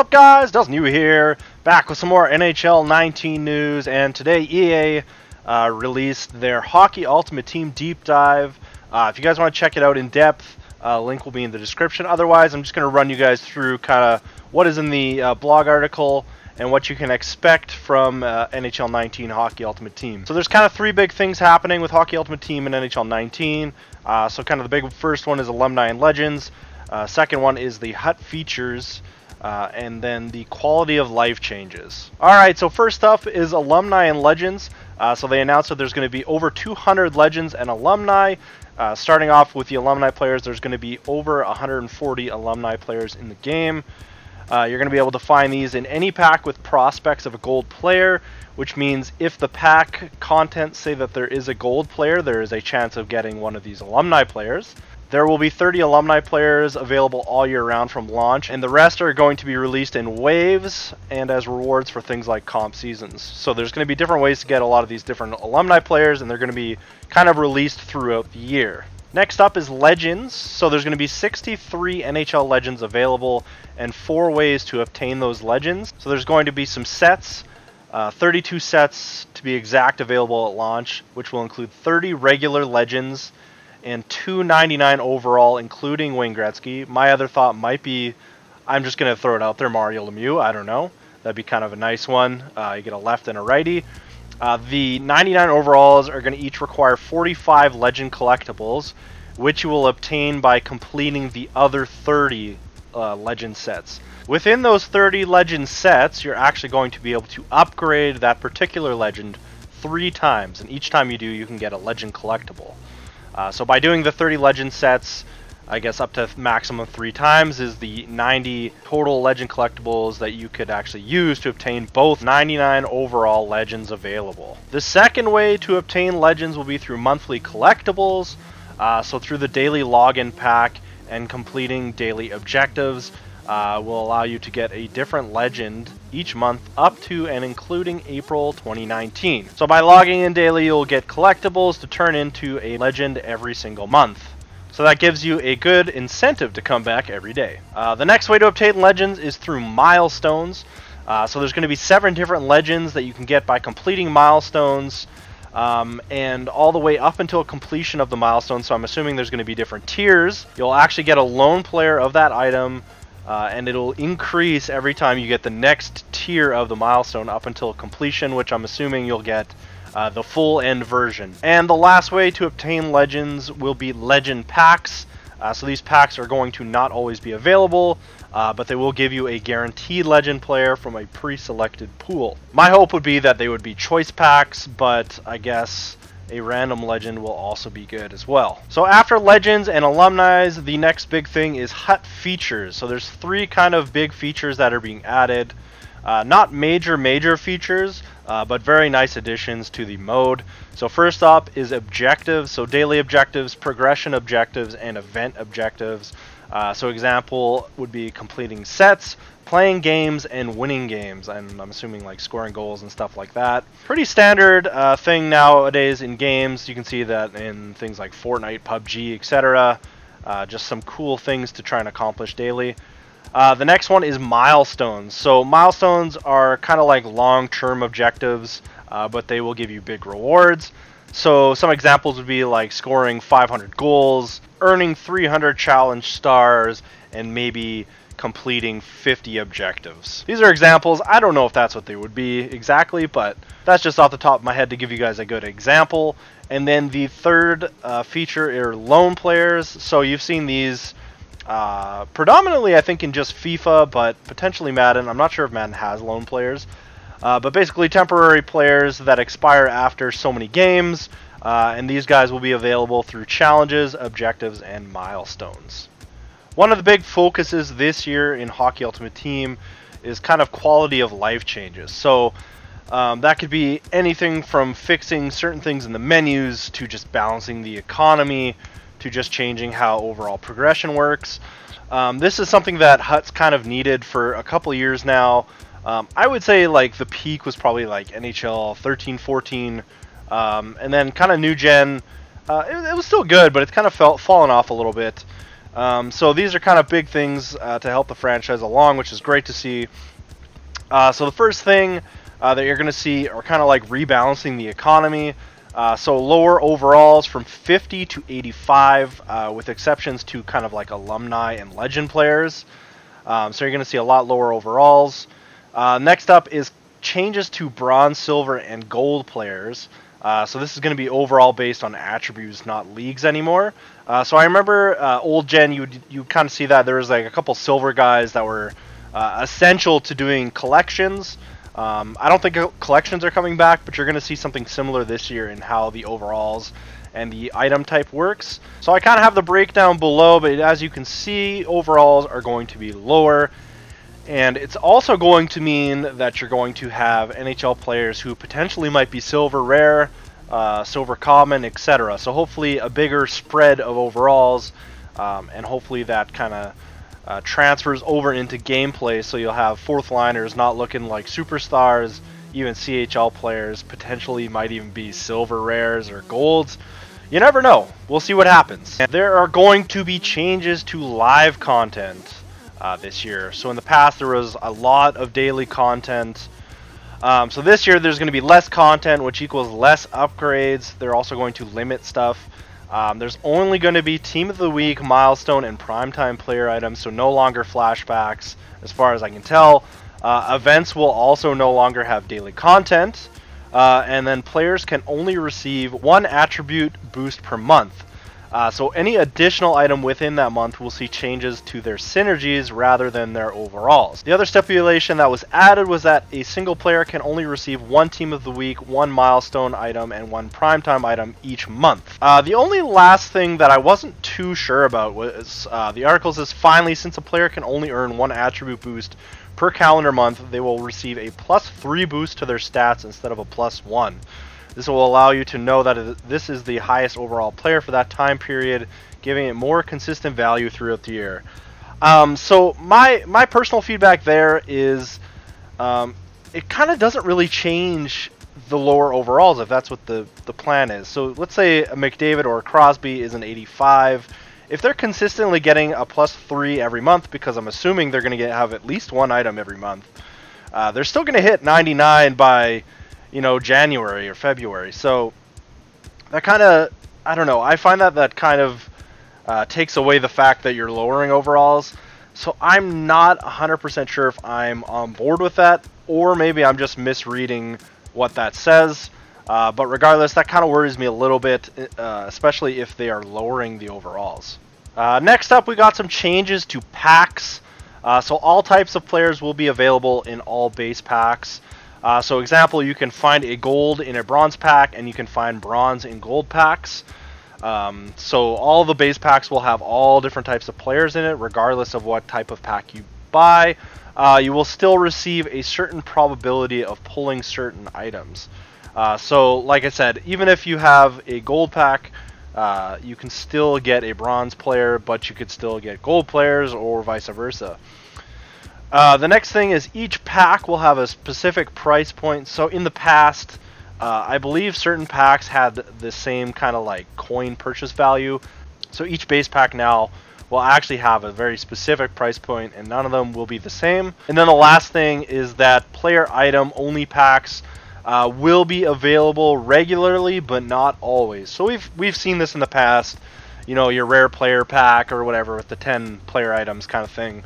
What's up, guys? Dustin you here, back with some more NHL 19 news, and today EA released their Hockey Ultimate Team Deep Dive. If you guys want to check it out in depth, link will be in the description. Otherwise, I'm just going to run you guys through kind of what is in the blog article and what you can expect from NHL 19 Hockey Ultimate Team. So there's kind of three big things happening with Hockey Ultimate Team and NHL 19. So kind of the big first one is Alumni and Legends. Second one is the HUT features. And then the quality of life changes. Alright, so first up is Alumni and Legends. So they announced that there's going to be over 200 Legends and Alumni. Starting off with the Alumni players, there's going to be over 140 Alumni players in the game. You're going to be able to find these in any pack with prospects of a gold player, which means if the pack contents say that there is a gold player, there is a chance of getting one of these Alumni players. There will be 30 Alumni players available all year round from launch, and the rest are going to be released in waves and as rewards for things like comp seasons. So there's going to be different ways to get a lot of these different Alumni players, and they're going to be kind of released throughout the year. Next up is Legends. So there's going to be 63 NHL Legends available and 4 ways to obtain those Legends. So there's going to be some sets, 32 sets to be exact available at launch, which will include 30 regular Legends and 299 overall, including Wayne Gretzky. My other thought might be, I'm just going to throw it out there, Mario Lemieux. I don't know. That'd be kind of a nice one. You get a left and a righty. The 99 overalls are going to each require 45 Legend collectibles, which you will obtain by completing the other 30 Legend sets. Within those 30 Legend sets, you're actually going to be able to upgrade that particular Legend 3 times, and each time you do, you can get a Legend collectible. So by doing the 30 Legend sets, I guess up to maximum 3 times, is the 90 total Legend collectibles that you could actually use to obtain both 99 overall Legends available. The second way to obtain Legends will be through monthly collectibles, so through the daily login pack and completing daily objectives will allow you to get a different Legend each month up to and including April 2019. So by logging in daily, you'll get collectibles to turn into a Legend every single month. So that gives you a good incentive to come back every day. The next way to obtain Legends is through milestones. So there's going to be 7 different Legends that you can get by completing milestones, and all the way up until completion of the milestone. So I'm assuming there's going to be different tiers. You'll actually get a lone player of that item, and it'll increase every time you get the next tier of the milestone up until completion, which I'm assuming you'll get the full end version. And the last way to obtain Legends will be Legend packs. So these packs are going to not always be available, but they will give you a guaranteed Legend player from a pre-selected pool. My hope would be that they would be choice packs, but I guess a random Legend will also be good as well. So after Legends and Alumni, the next big thing is HUT features. So there's 3 kind of big features that are being added. Not major features, but very nice additions to the mode. So first up is objectives. So daily objectives, progression objectives, and event objectives. So example would be completing sets, playing games, and winning games. And I'm assuming like scoring goals and stuff like that. Pretty standard thing nowadays in games. You can see that in things like Fortnite, PUBG, etc. Just some cool things to try and accomplish daily. The next one is milestones. So milestones are kind of like long-term objectives, but they will give you big rewards. So some examples would be like scoring 500 goals, earning 300 challenge stars, and maybe completing 50 objectives. These are examples. I don't know if that's what they would be exactly, but that's just off the top of my head to give you guys a good example. And then the third feature are lone players. So you've seen these predominantly, I think, in just FIFA, but potentially Madden. I'm not sure if Madden has lone players. But basically temporary players that expire after so many games. And these guys will be available through challenges, objectives, and milestones. One of the big focuses this year in Hockey Ultimate Team is kind of quality of life changes. So that could be anything from fixing certain things in the menus to just balancing the economy to just changing how overall progression works. This is something that HUT's kind of needed for a couple years now. I would say like the peak was probably like NHL 13, 14, and then kind of new gen. It was still good, but it's kind of fallen off a little bit. So these are kind of big things to help the franchise along, which is great to see. So the first thing that you're going to see are kind of like rebalancing the economy. So lower overalls from 50 to 85, with exceptions to kind of like alumni and legend players. So you're going to see a lot lower overalls. Next up is changes to bronze, silver, and gold players. So this is going to be overall based on attributes, not leagues anymore. So I remember old gen, you kind of see that there was like a couple silver guys that were essential to doing collections. I don't think collections are coming back, but you're going to see something similar this year in how the overalls and the item type works. So I kind of have the breakdown below, but as you can see, overalls are going to be lower. And it's also going to mean that you're going to have NHL players who potentially might be silver rare, silver common, etc. So hopefully a bigger spread of overalls, and hopefully that kind of transfers over into gameplay, so you'll have fourth liners not looking like superstars. Even CHL players potentially might even be silver rares or golds. You never know. We'll see what happens. There are going to be changes to live content this year. So in the past there was a lot of daily content. So this year there's going to be less content, which equals less upgrades. They're also going to limit stuff. There's only going to be Team of the Week, Milestone, and Primetime player items, so no longer flashbacks, as far as I can tell. Events will also no longer have daily content, and then players can only receive one attribute boost per month. So any additional item within that month will see changes to their synergies rather than their overalls. The other stipulation that was added was that a single player can only receive one Team of the Week, one milestone item, and one primetime item each month. The only last thing that I wasn't too sure about was the article says, finally, since a player can only earn one attribute boost per calendar month, they will receive a +3 boost to their stats instead of a +1. This will allow you to know that this is the highest overall player for that time period, giving it more consistent value throughout the year. So my personal feedback there is it kind of doesn't really change the lower overalls if that's what the plan is. So let's say a McDavid or a Crosby is an 85. If they're consistently getting a +3 every month, because I'm assuming they're going to have at least one item every month, they're still going to hit 99 by January or February. So that kind of, I don't know, I find that kind of takes away the fact that you're lowering overalls. So I'm not 100% sure if I'm on board with that, or maybe I'm just misreading what that says. But regardless, that kind of worries me a little bit, especially if they are lowering the overalls. Next up, we got some changes to packs. So all types of players will be available in all base packs. So example, you can find a gold in a bronze pack, and you can find bronze in gold packs. So all the base packs will have all different types of players in it, regardless of what type of pack you buy. You will still receive a certain probability of pulling certain items. So like I said, even if you have a gold pack, you can still get a bronze player, but you could still get gold players, or vice versa. The next thing is each pack will have a specific price point. So in the past, I believe certain packs had the same kind of like coin purchase value. So each base pack now will actually have a very specific price point, and none of them will be the same. And then the last thing is that player item only packs will be available regularly, but not always. So we've seen this in the past, your rare player pack or whatever with the 10 player items kind of thing.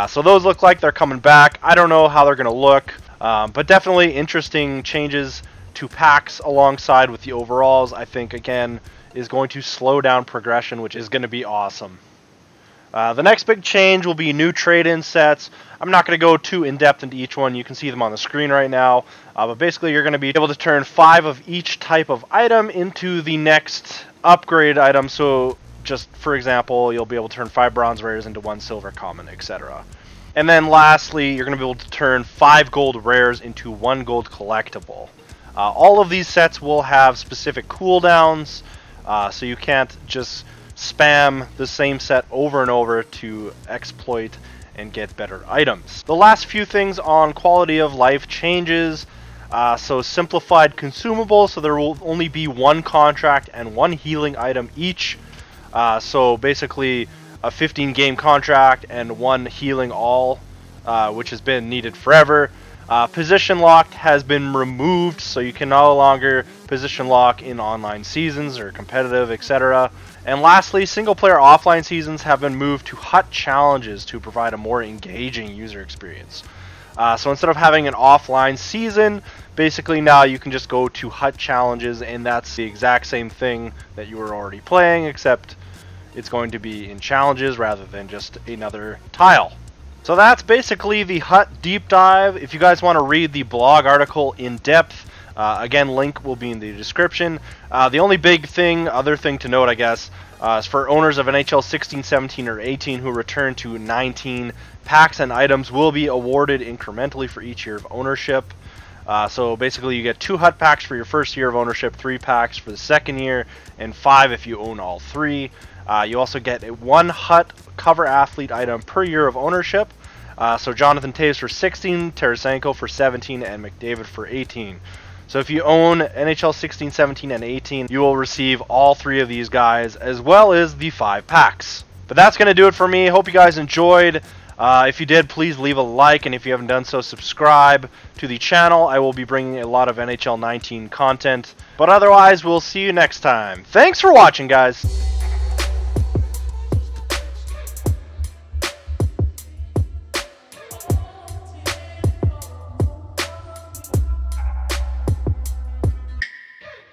So those look like they're coming back. I don't know how they're going to look, but definitely interesting changes to packs alongside with the overalls. I think, again, is going to slow down progression, which is going to be awesome. The next big change will be new trade-in sets. I'm not going to go too in-depth into each one. You can see them on the screen right now. But basically, you're going to be able to turn 5 of each type of item into the next upgrade item. So just for example, you'll be able to turn 5 bronze rares into 1 silver common, etc. And then lastly, you're going to be able to turn 5 gold rares into 1 gold collectible. All of these sets will have specific cooldowns, so you can't just spam the same set over and over to exploit and get better items. The last few things on quality of life changes. So simplified consumables, so there will only be 1 contract and 1 healing item each. So basically, a 15-game contract, and 1 healing all, which has been needed forever. Position lock has been removed, so you can no longer position lock in online seasons or competitive, etc. And lastly, single player offline seasons have been moved to hut challenges to provide a more engaging user experience. So instead of having an offline season, basically now you can just go to hut challenges, and that's the exact same thing that you were already playing, except it's going to be in challenges rather than just another tile. So that's basically the hut deep dive. If you guys want to read the blog article in depth, again, link will be in the description. The only big thing, other thing to note, I guess, is for owners of NHL 16, 17, or 18 who return to 19, packs and items will be awarded incrementally for each year of ownership. So basically you get 2 hut packs for your first year of ownership, 3 packs for the second year, and 5 if you own all 3. You also get a 1 hut cover athlete item per year of ownership. So Jonathan Toews for 16, Tarasenko for 17, and McDavid for 18. So if you own NHL 16, 17, and 18, you will receive all 3 of these guys, as well as the 5 packs. But that's going to do it for me. Hope you guys enjoyed. If you did, please leave a like, and if you haven't done so, subscribe to the channel. I will be bringing a lot of NHL 19 content. But otherwise, we'll see you next time. Thanks for watching, guys.